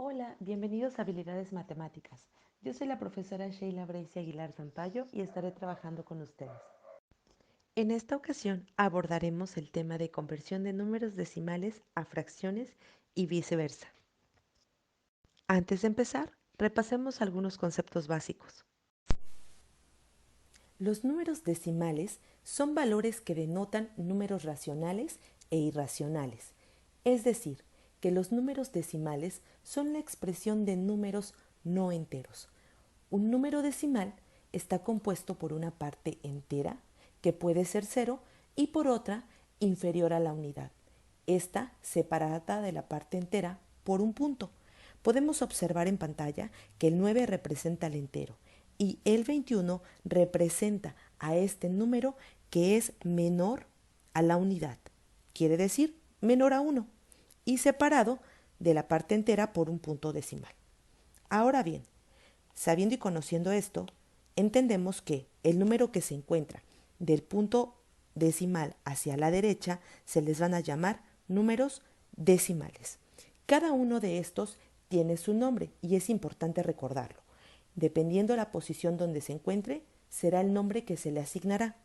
Hola, bienvenidos a Habilidades Matemáticas. Yo soy la profesora Sheila Bracy Aguilar Zampayo y estaré trabajando con ustedes. En esta ocasión abordaremos el tema de conversión de números decimales a fracciones y viceversa. Antes de empezar, repasemos algunos conceptos básicos. Los números decimales son valores que denotan números racionales e irracionales, es decir, que los números decimales son la expresión de números no enteros. Un número decimal está compuesto por una parte entera, que puede ser cero, y por otra inferior a la unidad, esta separada de la parte entera por un punto. Podemos observar en pantalla que el 9 representa el entero y el 21 representa a este número que es menor a la unidad, quiere decir menor a 1, y separado de la parte entera por un punto decimal. Ahora bien, sabiendo y conociendo esto, entendemos que el número que se encuentra del punto decimal hacia la derecha se les van a llamar números decimales. Cada uno de estos tiene su nombre y es importante recordarlo. Dependiendo de la posición donde se encuentre, será el nombre que se le asignará.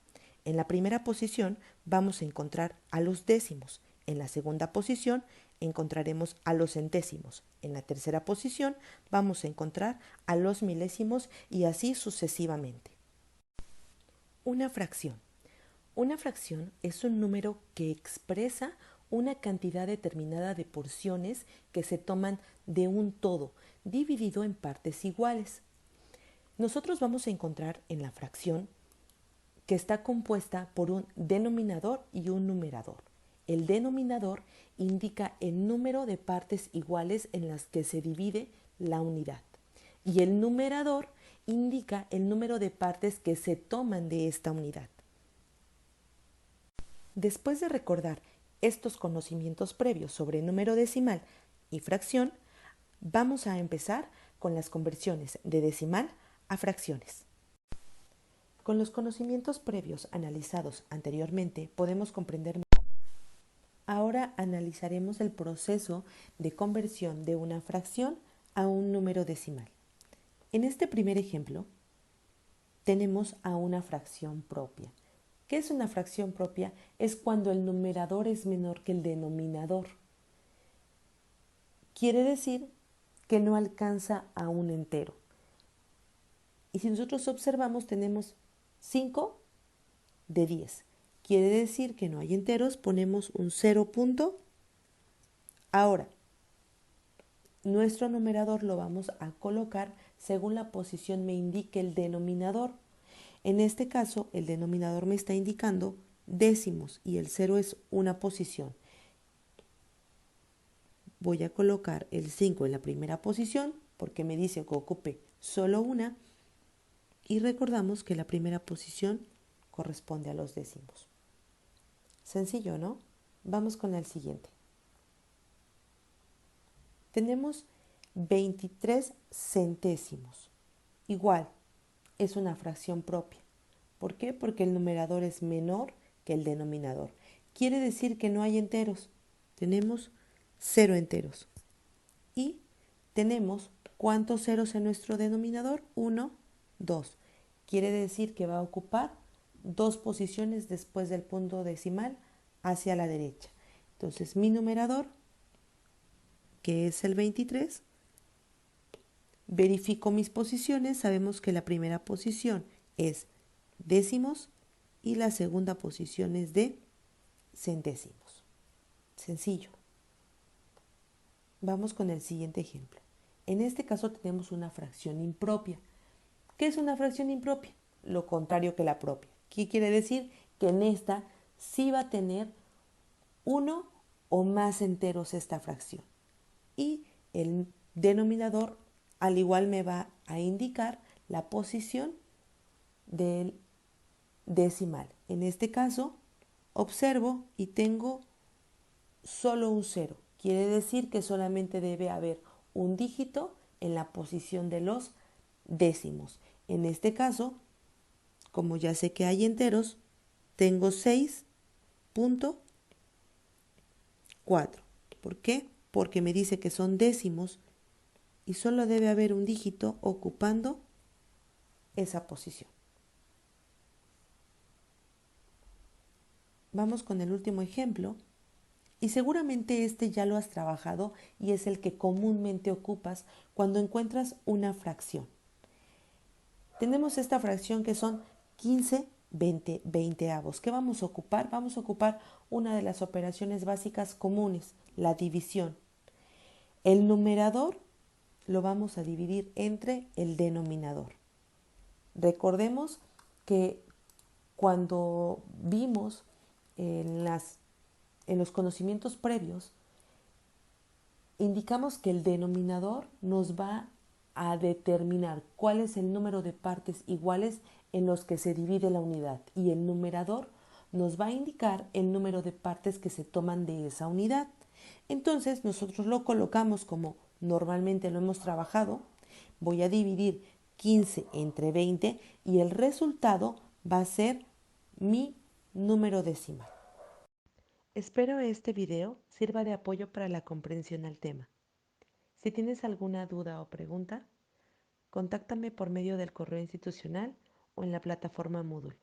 En la primera posición vamos a encontrar a los décimos. En la segunda posición encontraremos a los centésimos. En la tercera posición vamos a encontrar a los milésimos y así sucesivamente. Una fracción. Una fracción es un número que expresa una cantidad determinada de porciones que se toman de un todo, dividido en partes iguales. Nosotros vamos a encontrar en la fracción que está compuesta por un denominador y un numerador. El denominador indica el número de partes iguales en las que se divide la unidad y el numerador indica el número de partes que se toman de esta unidad. Después de recordar estos conocimientos previos sobre número decimal y fracción, vamos a empezar con las conversiones de decimal a fracciones. Con los conocimientos previos analizados anteriormente podemos comprender mejor. Ahora analizaremos el proceso de conversión de una fracción a un número decimal. En este primer ejemplo tenemos a una fracción propia. ¿Qué es una fracción propia? Es cuando el numerador es menor que el denominador. Quiere decir que no alcanza a un entero. Y si nosotros observamos, tenemos 5 de 10. Quiere decir que no hay enteros, ponemos un 0 punto. Ahora, nuestro numerador lo vamos a colocar según la posición me indique el denominador. En este caso, el denominador me está indicando décimos y el 0 es una posición. Voy a colocar el 5 en la primera posición porque me dice que ocupe solo una y recordamos que la primera posición corresponde a los décimos. Sencillo, ¿no? Vamos con el siguiente. Tenemos 23 centésimos. Igual, es una fracción propia. ¿Por qué? Porque el numerador es menor que el denominador. Quiere decir que no hay enteros. Tenemos 0 enteros. Y tenemos ¿cuántos ceros en nuestro denominador? 1, 2. Quiere decir que va a ocupar 2 posiciones después del punto decimal hacia la derecha. Entonces mi numerador, que es el 23, verifico mis posiciones. Sabemos que la primera posición es décimos y la segunda posición es de centésimos. Sencillo. Vamos con el siguiente ejemplo. En este caso tenemos una fracción impropia. ¿Qué es una fracción impropia? Lo contrario que la propia. ¿Qué quiere decir? Que en esta sí va a tener uno o más enteros esta fracción. Y el denominador al igual me va a indicar la posición del decimal. En este caso, observo y tengo solo un 0. Quiere decir que solamente debe haber un dígito en la posición de los décimos. En este caso, como ya sé que hay enteros, tengo 6.4. ¿Por qué? Porque me dice que son décimos y solo debe haber un dígito ocupando esa posición. Vamos con el último ejemplo y seguramente este ya lo has trabajado y es el que comúnmente ocupas cuando encuentras una fracción. Tenemos esta fracción que son 15 veinteavos. ¿Qué vamos a ocupar? Vamos a ocupar una de las operaciones básicas comunes, la división. El numerador lo vamos a dividir entre el denominador. Recordemos que cuando vimos en los conocimientos previos, indicamos que el denominador nos va a determinar cuál es el número de partes iguales en los que se divide la unidad y el numerador nos va a indicar el número de partes que se toman de esa unidad. Entonces nosotros lo colocamos como normalmente lo hemos trabajado. Voy a dividir 15 entre 20 y el resultado va a ser mi número decimal. Espero este video sirva de apoyo para la comprensión al tema. Si tienes alguna duda o pregunta, contáctame por medio del correo institucional o en la plataforma Moodle.